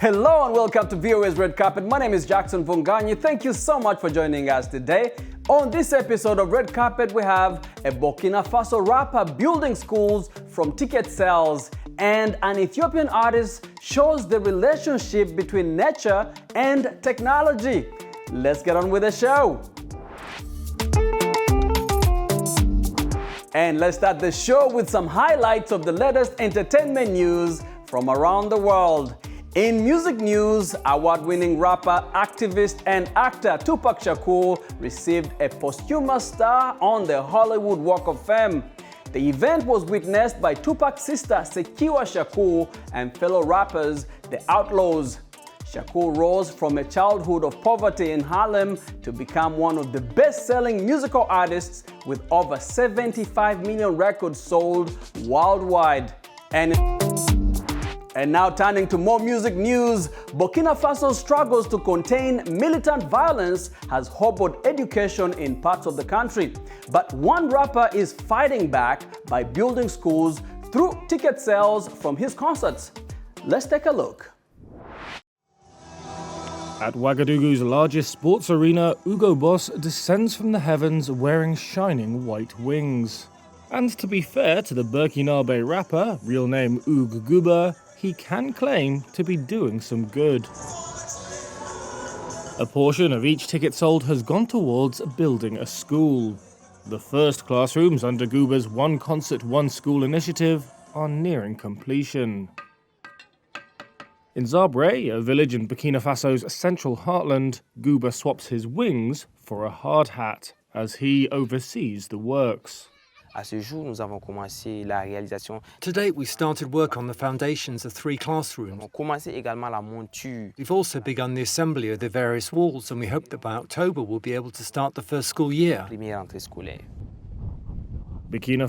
Hello and welcome to VOA's Red Carpet. My name is Jackson Vunganyi. Thank you so much for joining us today. On this episode of Red Carpet, we have a Burkina Faso rapper building schools from ticket sales, and an Ethiopian artist shows the relationship between nature and technology. Let's get on with the show. And let's start the show with some highlights of the latest entertainment news from around the world. In music news, award-winning rapper, activist, and actor Tupac Shakur received a posthumous star on the Hollywood Walk of Fame. The event was witnessed by Tupac's sister Sekiwa Shakur and fellow rappers, the Outlaws. Shakur rose from a childhood of poverty in Harlem to become one of the best-selling musical artists with over 75 million records sold worldwide. And now turning to more music news, Burkina Faso's struggles to contain militant violence has hobbled education in parts of the country. But one rapper is fighting back by building schools through ticket sales from his concerts. Let's take a look. At Ouagadougou's largest sports arena, Huguo Boss descends from the heavens wearing shining white wings. And to be fair to the Burkinabe rapper, real name Huguo, he can claim to be doing some good. A portion of each ticket sold has gone towards building a school. The first classrooms under Guba's One Concert, One School initiative are nearing completion. In Zabre, a village in Burkina Faso's central heartland, Guba swaps his wings for a hard hat as he oversees the works. To date, we started work on the foundations of 3 classrooms. We've also begun the assembly of the various walls, and we hope that by October we'll be able to start the first school year. Burkina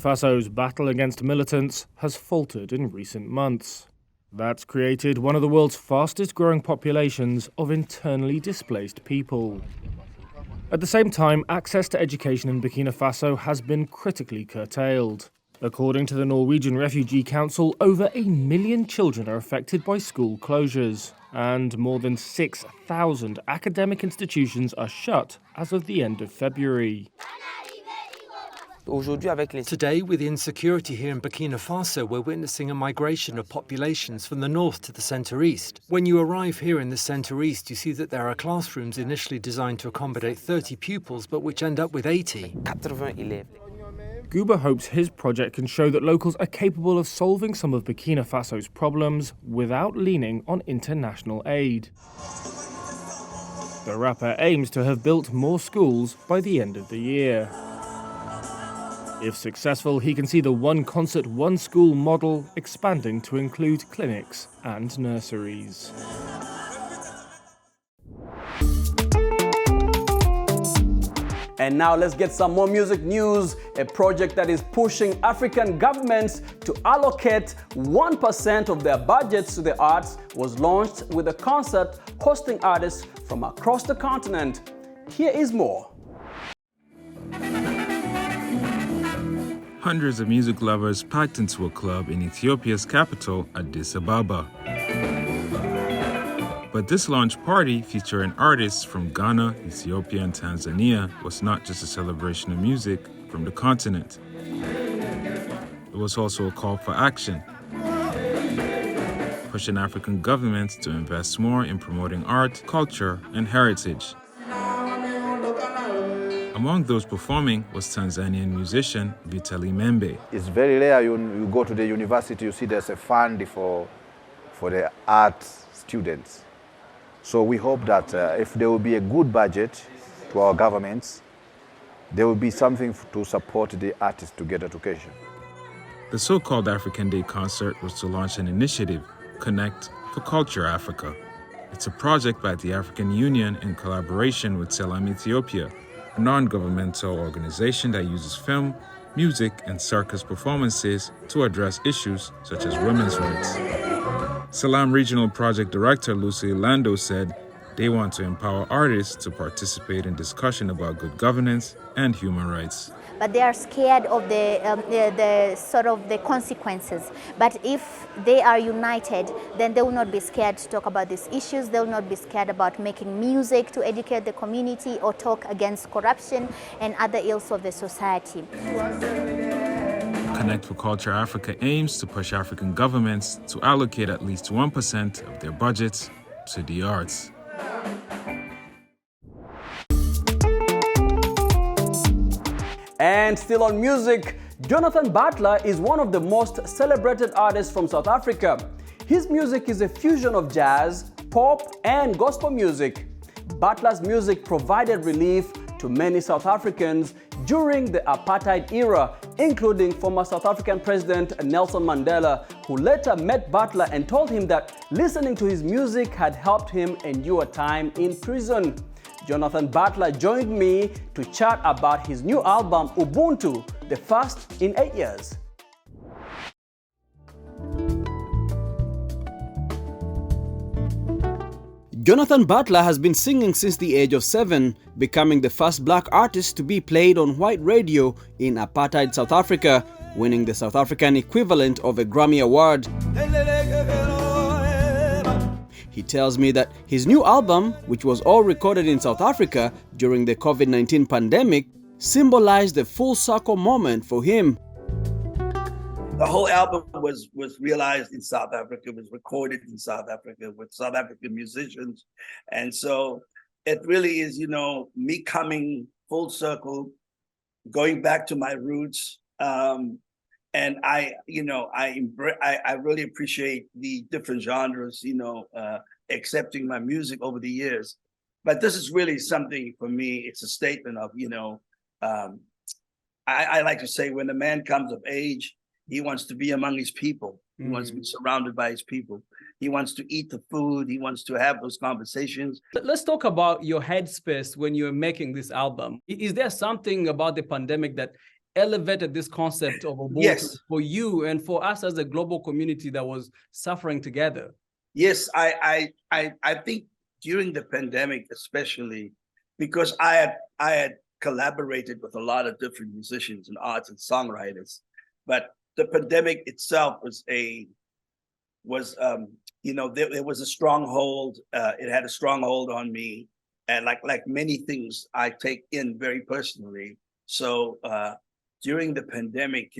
Faso's battle against militants has faltered in recent months. That's created one of the world's fastest growing populations of internally displaced people. At the same time, access to education in Burkina Faso has been critically curtailed. According to the Norwegian Refugee Council, over 1 million children are affected by school closures, and more than 6,000 academic institutions are shut as of the end of February. Today, with the insecurity here in Burkina Faso, we're witnessing a migration of populations from the north to the centre-east. When you arrive here in the centre-east, you see that there are classrooms initially designed to accommodate 30 pupils, but which end up with 80. Guba hopes his project can show that locals are capable of solving some of Burkina Faso's problems without leaning on international aid. The rapper aims to have built more schools by the end of the year. If successful, he can see the One Concert, One School model expanding to include clinics and nurseries. And now let's get some more music news. A project that is pushing African governments to allocate 1% of their budgets to the arts was launched with a concert hosting artists from across the continent. Here is more. Hundreds of music lovers packed into a club in Ethiopia's capital, Addis Ababa. But this launch party featuring artists from Ghana, Ethiopia, and Tanzania was not just a celebration of music from the continent. It was also a call for action, pushing African governments to invest more in promoting art, culture, and heritage. Among those performing was Tanzanian musician Vitaly Membe. It's very rare you go to the university, you see there's a fund for the art students. So we hope that if there will be a good budget to our governments, there will be something to support the artists to get education. The so-called African Day concert was to launch an initiative, Connect for Culture Africa. It's a project by the African Union in collaboration with Selam Ethiopia, a non-governmental organization that uses film, music, and circus performances to address issues such as women's rights. Selam Regional Project Director Lucy Lando said they want to empower artists to participate in discussion about good governance and human rights. but they are scared of the sort of the consequences. But if they are united, then they will not be scared to talk about these issues. They will not be scared about making music to educate the community or talk against corruption and other ills of the society. Connect for Culture Africa aims to push African governments to allocate at least 1% of their budgets to the arts. And still on music, Jonathan Butler is one of the most celebrated artists from South Africa. His music is a fusion of jazz, pop, and gospel music. Butler's music provided relief to many South Africans during the apartheid era, including former South African President Nelson Mandela, who later met Butler and told him that listening to his music had helped him endure time in prison. Jonathan Butler joined me to chat about his new album, Ubuntu, the first in 8 years. Jonathan Butler has been singing since the age of 7, becoming the first black artist to be played on white radio in apartheid South Africa, winning the South African equivalent of a Grammy Award. He tells me that his new album, which was all recorded in South Africa during the COVID-19 pandemic, symbolized a full circle moment for him. The whole album was realized in South Africa, was recorded in South Africa with South African musicians. And so it really is, me coming full circle, going back to my roots. And I really appreciate the different genres, accepting my music over the years. But this is really something for me. It's a statement of, I like to say when a man comes of age, he wants to be among his people. He wants to be surrounded by his people. He wants to eat the food. He wants to have those conversations. Let's talk about your headspace when you're making this album. Is there something about the pandemic that elevated this concept of Ubuntu for you and for us as a global community that was suffering together? Yes, I think during the pandemic, especially because I had collaborated with a lot of different musicians and artists and songwriters, but the pandemic itself there was a stronghold. It had a stronghold on me, and like many things I take in very personally. So during the pandemic,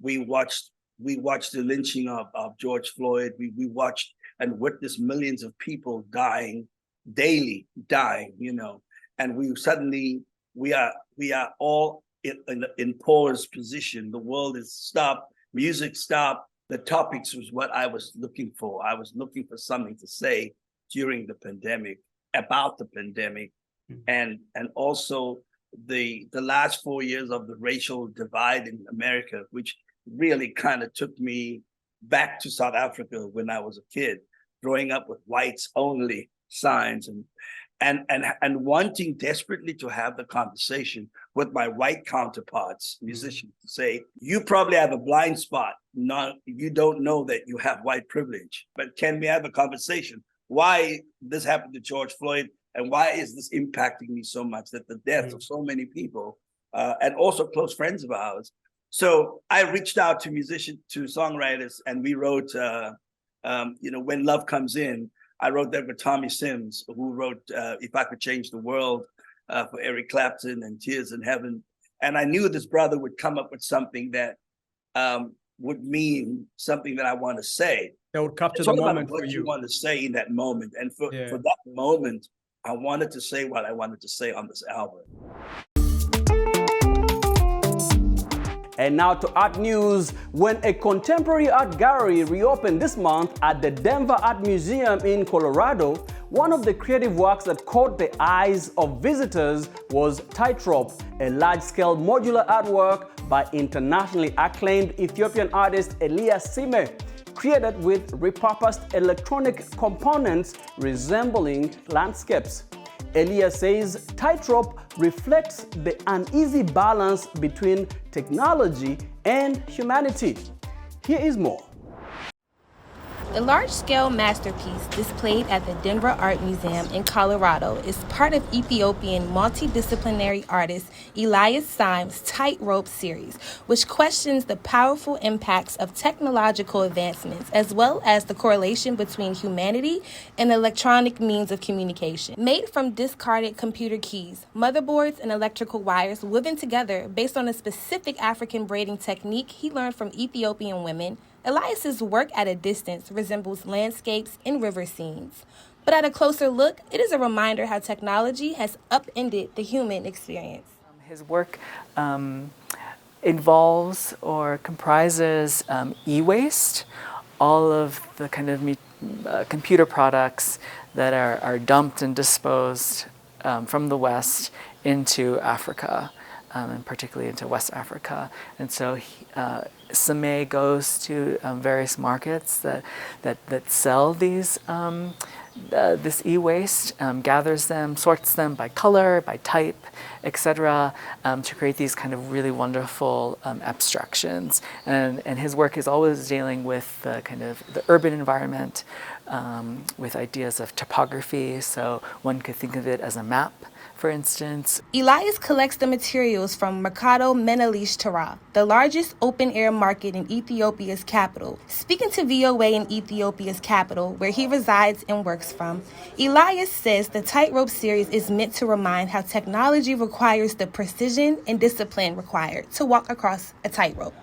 we watched the lynching of George Floyd. We watched and witnessed millions of people daily dying, and we are all in pause position. The world is stopped, music stopped. The topics was what I was looking for. I was looking for something to say during the pandemic, about the pandemic, and also the last 4 years of the racial divide in America, which really kind of took me back to South Africa when I was a kid, growing up with whites only signs and wanting desperately to have the conversation with my white counterparts, musicians, to say, you probably have a blind spot. You don't know that you have white privilege, but can we have a conversation? Why this happened to George Floyd, and why is this impacting me so much, that the deaths of so many people, and also close friends of ours. So I reached out to musicians, to songwriters, and we wrote, When Love Comes In. I wrote that with Tommy Sims, who wrote If I Could Change the World for Eric Clapton and Tears in Heaven. And I knew this brother would come up with something that would mean something that I want to say. That would capture the moment for what you. You want to say in that moment. And for that moment, I wanted to say what I wanted to say on this album. And now to art news. When a contemporary art gallery reopened this month at the Denver Art Museum in Colorado, one of the creative works that caught the eyes of visitors was Tightrope, a large-scale modular artwork by internationally acclaimed Ethiopian artist Elias Sime, created with repurposed electronic components resembling landscapes. Elias says Tightrope reflects the uneasy balance between technology and humanity. Here is more. The large-scale masterpiece displayed at the Denver Art Museum in Colorado is part of Ethiopian multidisciplinary artist Elias Sime's Tightrope series, which questions the powerful impacts of technological advancements as well as the correlation between humanity and electronic means of communication. Made from discarded computer keys, motherboards, and electrical wires woven together based on a specific African braiding technique he learned from Ethiopian women, Elias's work at a distance resembles landscapes and river scenes. But at a closer look, it is a reminder how technology has upended the human experience. His work involves or comprises e-waste, all of the kind of computer products that are dumped and disposed from the West into Africa, and particularly into West Africa. And so Sime goes to various markets that sell these this e-waste, gathers them, sorts them by color, by type, etc., to create these kind of really wonderful abstractions. And his work is always dealing with the kind of the urban environment, with ideas of topography. So one could think of it as a map, for instance. Elias collects the materials from Mercado Menelish Tara, the largest open-air market in Ethiopia's capital. Speaking to VOA in Ethiopia's capital, where he resides and works from, Elias says the Tightrope series is meant to remind how technology requires the precision and discipline required to walk across a tightrope.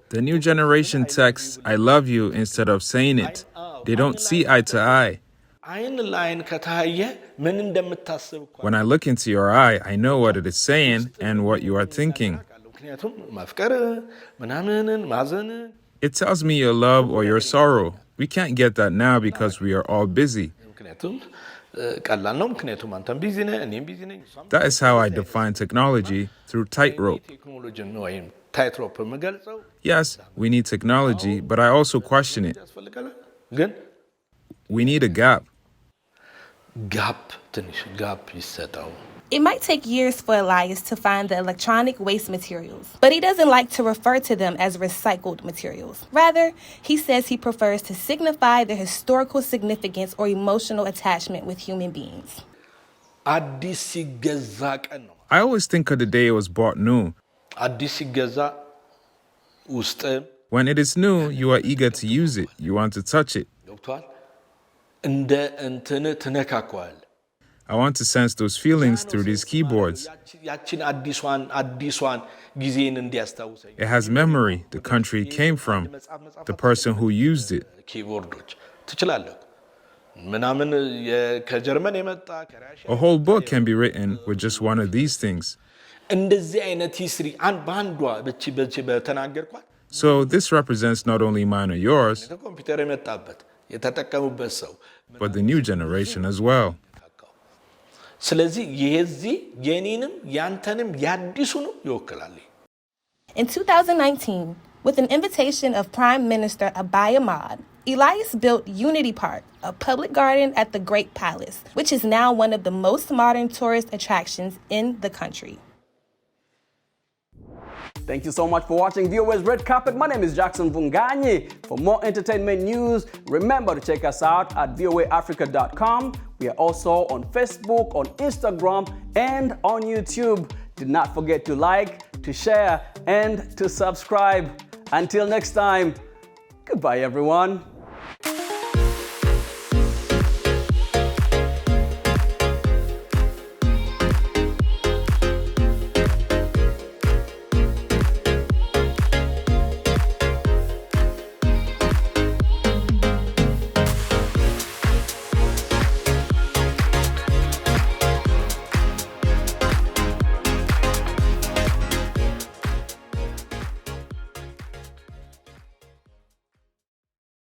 The new generation texts, "I love you," instead of saying it. They don't see eye to eye. When I look into your eye, I know what it is saying and what you are thinking. It tells me your love or your sorrow. We can't get that now because we are all busy. That is how I define technology, through tightrope. Yes, we need technology, but I also question it. We need a gap. It might take years for Elias to find the electronic waste materials, but he doesn't like to refer to them as recycled materials. Rather, he says he prefers to signify their historical significance or emotional attachment with human beings. I always think of the day it was bought new. When it is new, you are eager to use it. You want to touch it. I want to sense those feelings through these keyboards. It has memory, the country it came from, the person who used it. A whole book can be written with just one of these things. So this represents not only mine or yours, but the new generation as well. In 2019, with an invitation of Prime Minister Abiy Ahmed, Elias built Unity Park, a public garden at the Great Palace, which is now one of the most modern tourist attractions in the country. Thank you so much for watching VOA's Red Carpet. My name is Jackson Vunganyi. For more entertainment news, remember to check us out at voaafrica.com. We are also on Facebook, on Instagram, and on YouTube. Do not forget to like, to share, and to subscribe. Until next time, goodbye everyone.